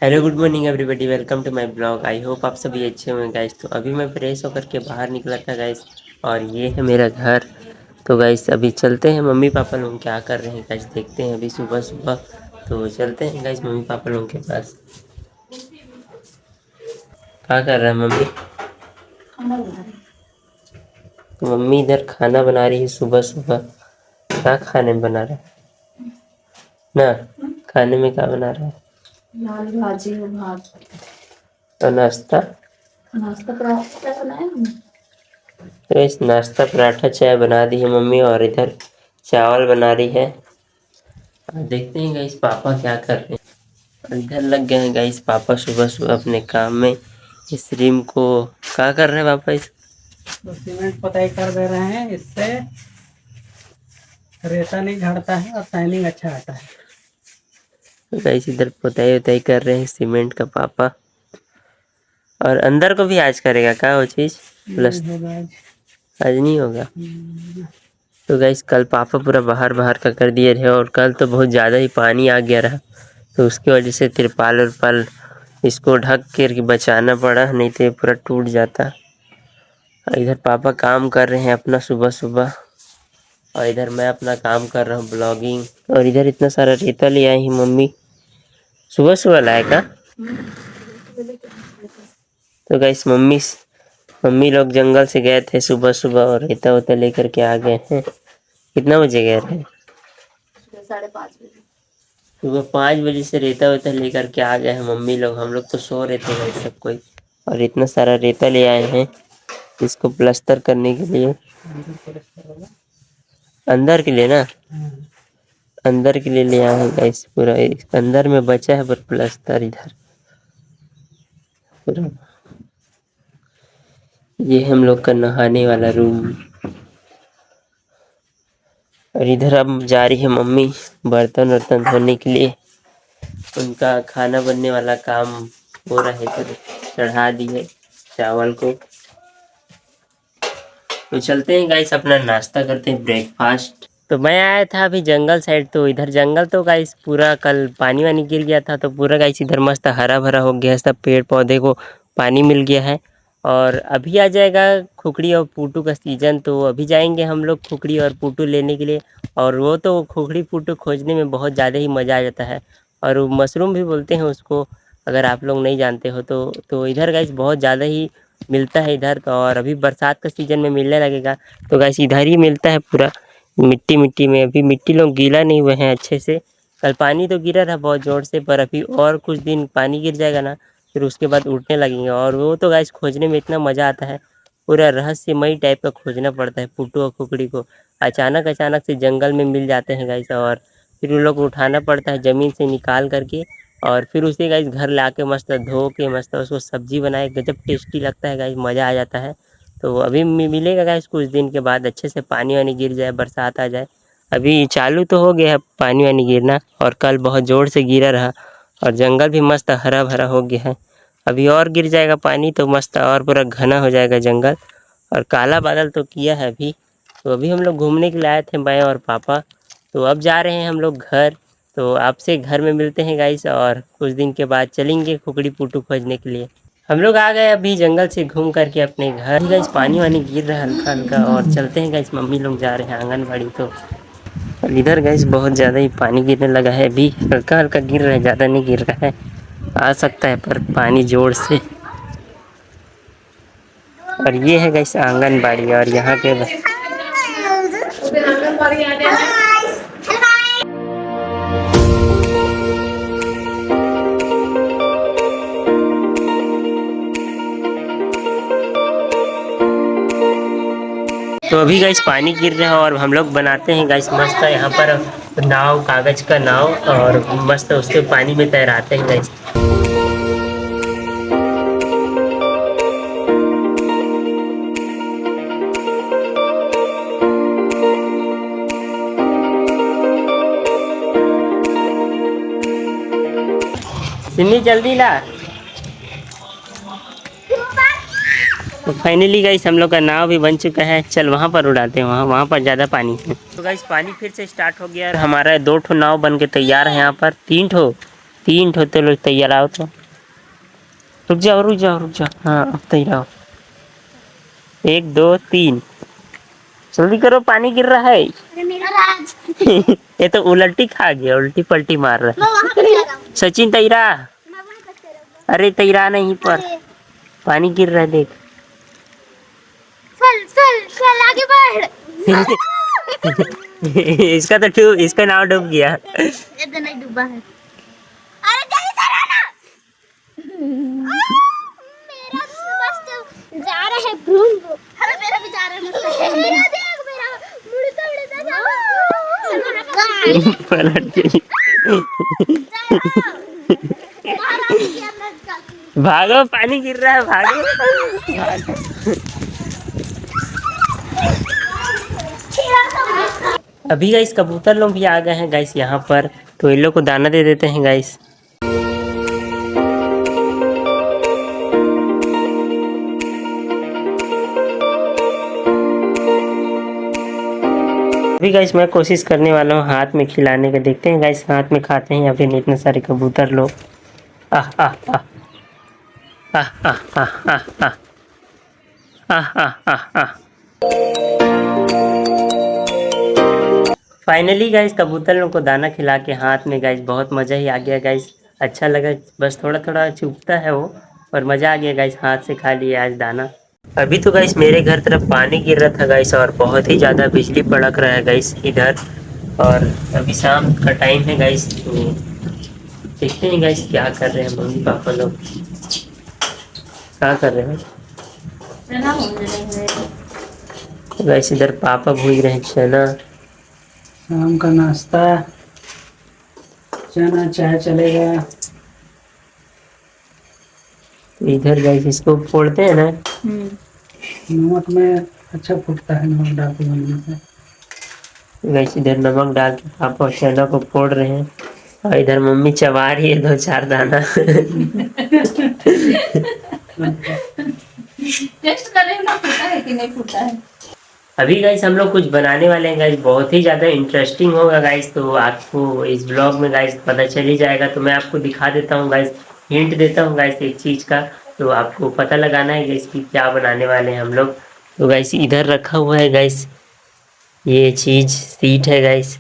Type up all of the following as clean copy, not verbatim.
Hello good morning everybody, welcome to my blog. I hope आप सभी अच्छे होंगे गाइस। तो अभी मैं फ्रेश होकर के बाहर निकला था गाइस, और ये है मेरा घर। तो गाइस अभी चलते हैं, मम्मी पापा लोग क्या कर रहे हैं गाइस देखते हैं। अभी सुबह सुबह तो चलते हैं गाइस मम्मी पापा लोग के पास। क्या कर रहा है मम्मी? तो मम्मी इधर खाना बना रही है सुबह सुबह। क्या खाने में बना रहा है ना? खाने में क्या बना रहा है? दाल भाजी और भात। और नाश्ता? नाश्ता पराठा बनाया हमने। तो इस नाश्ता पराठा चाय बना दी है मम्मी, और इधर चावल बना रही है। और देखते हैं गाइस पापा क्या कर रहे हैं। और इधर लग गए हैं गाइस पापा सुबह सुबह अपने काम में। इस रिम को क्या कर रहे हैं पापा? इस तो सीमेंट पोताई कर दे रहे हैं, इससे रेता नहीं झड़ता है और शाइनिंग अच्छा आता है। गाइस इधर पुताई उताई कर रहे हैं सीमेंट का पापा। और अंदर को भी आज करेगा क्या वो चीज? प्लस नहीं होगा आज। आज नहीं होगा। तो गाइस कल पापा पूरा बाहर बाहर का कर दिए थे, और कल तो बहुत ज़्यादा ही पानी आ गया रहा। तो उसकी वजह से तिरपाल उरपाल इसको ढक कर बचाना पड़ा, नहीं तो ये पूरा टूट जाता। और इधर पापा काम कर रहे हैं अपना सुबह सुबह, और इधर मैं अपना काम कर रहा हूँ ब्लॉगिंग। और इधर इतना सारा रेता ले आई है मम्मी, सुबह सुबह लाया का। तो गाइस मम्मी लोग जंगल से गए थे सुबह सुबह, और रेता वेता लेकर के आ गए हैं। कितना बजे गए थे? 5:30 बजे। सुबह 5 बजे से रेता वेता लेकर के आ गए हैं मम्मी लोग। हम लोग तो सो रहे थे गाइस सब कोई। और इतना सारा रेता ले आए हैं इसको प्लास्टर करने के लिए। अंदर के लिए ना? अंदर के लिए ले आए हैं गाइस। पूरा अंदर में बचा है पर प्लास्टर इधर पूरा। ये हम लोग का नहाने वाला रूम। और इधर अब जा रही है मम्मी बर्तन वर्तन धोने के लिए। उनका खाना बनने वाला काम हो रहा है, तो चढ़ा दी है चावल को। तो चलते हैं गाइस अपना नाश्ता करते हैं, ब्रेकफास्ट। तो मैं आया था अभी जंगल साइड। तो इधर जंगल तो गाइस पूरा कल पानी वानी गिर गया था, तो पूरा गाइस इधर मस्त हरा भरा हो गया है। सब पेड़ पौधे को पानी मिल गया है। और अभी आ जाएगा खुखड़ी और पूटू का सीजन, तो अभी जाएंगे हम लोग खुखड़ी और पूटू लेने के लिए। और वो तो खुखड़ी पूटू खोजने में बहुत ज़्यादा ही मज़ा आ जाता है। और वो मशरूम भी बोलते हैं उसको, अगर आप लोग नहीं जानते हो तो इधर गाइस बहुत ज़्यादा ही मिलता है इधर। तो और अभी बरसात का सीज़न में मिलने लगेगा, तो गाइस इधर ही मिलता है पूरा मिट्टी मिट्टी में। अभी मिट्टी लोग गीला नहीं हुए हैं अच्छे से। कल पानी तो गिरा था बहुत ज़ोर से, पर अभी और कुछ दिन पानी गिर जाएगा ना, फिर उसके बाद उठने लगेंगे। और वो तो गाइस खोजने में इतना मज़ा आता है, पूरा रहस्यमयी टाइप का खोजना पड़ता है पुट्टू और खुखड़ी को। अचानक अचानक से जंगल में मिल जाते हैं गाइस, और फिर उन लोग को उठाना पड़ता है ज़मीन से निकाल करके। और फिर उसे गाइस घर ला के मस्त धो के मस्त उसको सब्जी बनाए, गजब टेस्टी लगता है गाइस, मज़ा आ जाता है। तो अभी मिलेगा गाइस कुछ दिन के बाद, अच्छे से पानी वानी गिर जाए, बरसात आ जाए। अभी चालू तो हो गया है पानी वानी गिरना, और कल बहुत ज़ोर से गिरा रहा। और जंगल भी मस्त हरा भरा हो गया है। अभी और गिर जाएगा पानी तो मस्त और पूरा घना हो जाएगा जंगल। और काला बादल तो किया है अभी। तो अभी हम लोग घूमने के लिए आए थे मैं और पापा। तो अब जा रहे हैं हम लोग घर। तो आपसे घर में मिलते हैं गाइस, और कुछ दिन के बाद चलेंगे खुखड़ी पुटू खोजने के लिए। हम लोग आ गए अभी जंगल से घूम करके अपने घर। गाइस पानी वानी गिर रहा है हल्का हल्का, और चलते हैं गाइस। मम्मी लोग जा रहे हैं आंगनबाड़ी। तो और इधर गाइस बहुत ज़्यादा ही पानी गिरने लगा है। अभी हल्का हल्का गिर रहा है, ज़्यादा नहीं गिर रहा है। आ सकता है पर पानी जोर से। और ये है गाइस आंगनबाड़ी, और यहाँ पे तो अभी गाइस पानी गिर रहा है, और हम लोग बनाते हैं गाइस मस्त यहाँ पर नाव, कागज का नाव, और मस्त उसके पानी में तैराते हैं गाइस। सिन्नी जल्दी ला। तो फाइनली गाइस हम लोग का नाव भी बन चुका है। चल वहाँ पर उड़ाते हैं, वहाँ पर ज़्यादा पानी है। तो गाइस पानी फिर से स्टार्ट हो गया, और हमारा 2 ठो नाव बन के तैयार है। यहाँ पर 3 ठो 3 ठोते लोग तैयार आओ तो। रुक जाओ रुक जाओ रुक जाओ, हाँ अब तैयार आओ। 1 2 3, जल्दी करो पानी गिर रहा है। अरे मेरा राज। ये तो उल्टी खा गया, उल्टी पलटी मार रहा मैं वहाँ पे जा रहा हूँ। है। सचिन तैरा, मैं वहाँ पे जा रहा अरे तैरा नहीं पर हूँ। पानी गिर रहा है देख। चल चल चल आगे बढ़। इसका तो डूब, इसका नाव डूब गया। इधर नहीं डूबा है। अरे जल्दी से रहना। मेरा मस्त जा रहा है भ्रूण। अरे मेरा भी जा रहा है मस्त। मेरा देख मेरा मुड़ता उड़ता जा रहा है। पलट गई। भागो पानी गिर रहा है, भागो। अभी गाइस कबूतर लोग भी आ गए हैं गाइस यहाँ पर, तो इन लोग को दाना दे देते हैं गाइस। अभी गाइस मैं कोशिश करने वाला हूँ हाथ में खिलाने का, देखते हैं गाइस हाथ में खाते हैं या फिर इतने सारे कबूतर लोग। आह आह आह आह आह आह आह आह आह आह आह। फाइनली गाइस कबूतर लोग को दाना खिला के हाथ में गाइस बहुत मज़ा ही आ गया गाइस। अच्छा लगा, बस थोड़ा थोड़ा चुभता है वो, और मज़ा आ गया गाइस, हाथ से खा लिया आज दाना। अभी तो गाइस मेरे घर तरफ पानी गिर रहा था गाइस, और बहुत ही ज़्यादा बिजली कड़क रहा है गाइस इधर। और अभी शाम का टाइम है गाइस, तो देखते हैं गाइस क्या कर रहे हैं मम्मी पापा लोग, क्या कर रहे हैं। तो गाइस इधर पापा भूज रहे हैं चना। शाम का नाश्ता चना चाय चलेगा। तो इधर गाइस इसको फोड़ते हैं ना, नमक में अच्छा फूटता है, नमक डाल के बनने से। गाइस इधर नमक डाल के पापा चना को फोड़ रहे हैं, और इधर मम्मी चबा रही है 2-4 दाना। टेस्ट करें ना, फूटा है कि नहीं फूटा है। अभी गाइस हम लोग कुछ बनाने वाले हैं गाइस, बहुत ही ज़्यादा इंटरेस्टिंग होगा गाइस, तो आपको इस ब्लॉग में गाइस पता चल ही जाएगा। तो मैं आपको दिखा देता हूँ गाइस, हिंट देता हूँ गाइस एक चीज़ का, तो आपको पता लगाना है गाइस कि क्या बनाने वाले हैं हम लोग। तो गाइस इधर रखा हुआ है गाइस ये चीज़, सीट है गाइस,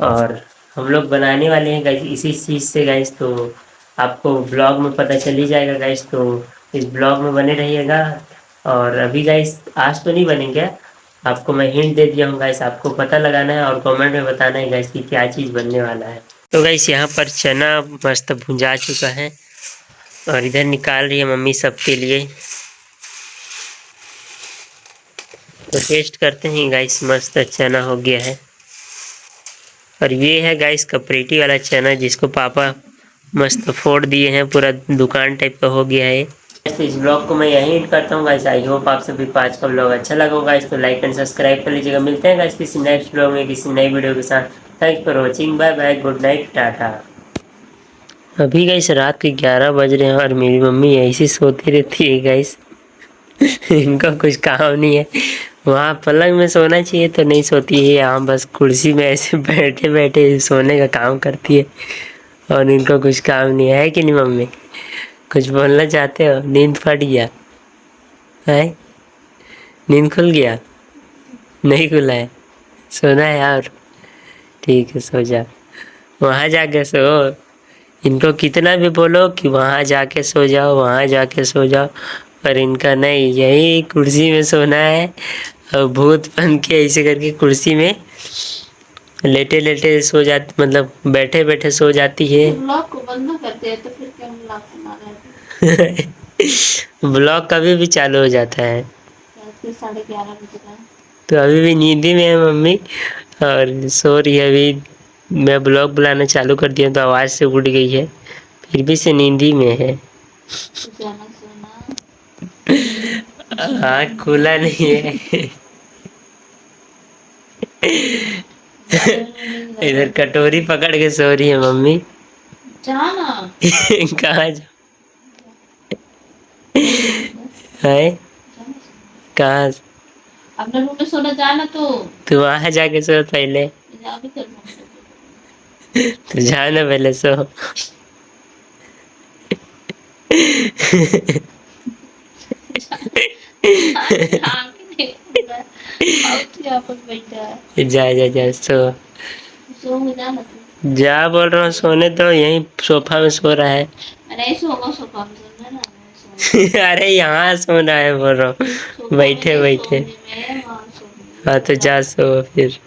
और हम लोग बनाने वाले हैं गाइस इसी चीज़ से गाइस, तो आपको ब्लॉग में पता चल ही जाएगा गाइस, तो इस ब्लॉग में बने रहिएगा। और अभी गाइस आज तो नहीं बनेंगे, आपको मैं हिंट दे दिया हूँ गाइस, आपको पता लगाना है और कमेंट में बताना है गाइस कि क्या चीज़ बनने वाला है। तो गाइस यहाँ पर चना मस्त भुंजा चुका है, और इधर निकाल रही है मम्मी सबके लिए। तो टेस्ट करते हैं गाइस, मस्त चना हो गया है। और ये है गाइस कपरेटी वाला चना, जिसको पापा मस्त फोड़ दिए हैं, पूरा दुकान टाइप का हो गया है। तो इस ब्लॉग को मैं यहीं एंड करता हूँ गाइस। आई होप आप सभी को आज का ब्लॉग अच्छा लगा होगा गाइस, तो लाइक एंड सब्सक्राइब कर लीजिएगा। मिलते हैं गाइस किसी नेक्स्ट ब्लॉग में किसी नई वीडियो के साथ। Thanks for watching, bye bye, good night, tata. अभी गाइस रात के 11 बज रहे हैं, और मेरी मम्मी ऐसी सोती रहती है गाइस। इनका कुछ काम नहीं है, वहाँ पलंग में सोना चाहिए तो नहीं सोती है, यहाँ बस कुर्सी में ऐसे बैठे बैठे सोने का काम करती है, और इनको कुछ काम नहीं है कि नहीं मम्मी? कुछ बोलना चाहते हो? नींद फट गया है? नींद खुल गया? नहीं खुला है, सोना है यार। ठीक है सो जा, वहाँ जाके सो। इनको कितना भी बोलो कि वहाँ जाके सो जाओ, वहाँ जाके सो जाओ, पर इनका नहीं, यही कुर्सी में सोना है। और भूत बन के ऐसे करके कुर्सी में लेटे लेटे सो जाती, मतलब बैठे बैठे सो जाती है। ब्लॉग को बंद करते हैं तो फिर क्या हम ब्लॉग को मारा ब्लॉग कभी भी चालू हो जाता है। है 11:30 बजे का। तो अभी भी नींदी में है मम्मी, और सो रही है। अभी मैं ब्लॉग बुलाना चालू कर दिया तो आवाज़ से उठ गई है, फिर भी से नींदी में है। जाना सोना। आँख खुला नहीं है। इधर कटोरी पकड़ के सो रही है मम्मी। जाना कहाँ जा है? कहाँ? अपने रूम में सोना, जाना तू वहाँ जाके सो पहले, अभी तो तो जाना पहले सो। जा जा जा सो जा बोल रहा हूँ सोने तो यहीं सोफा में सो रहा है। अरे यहाँ सोना है बोल रहा हूँ बैठे बैठे। हाँ तो जा सो फिर।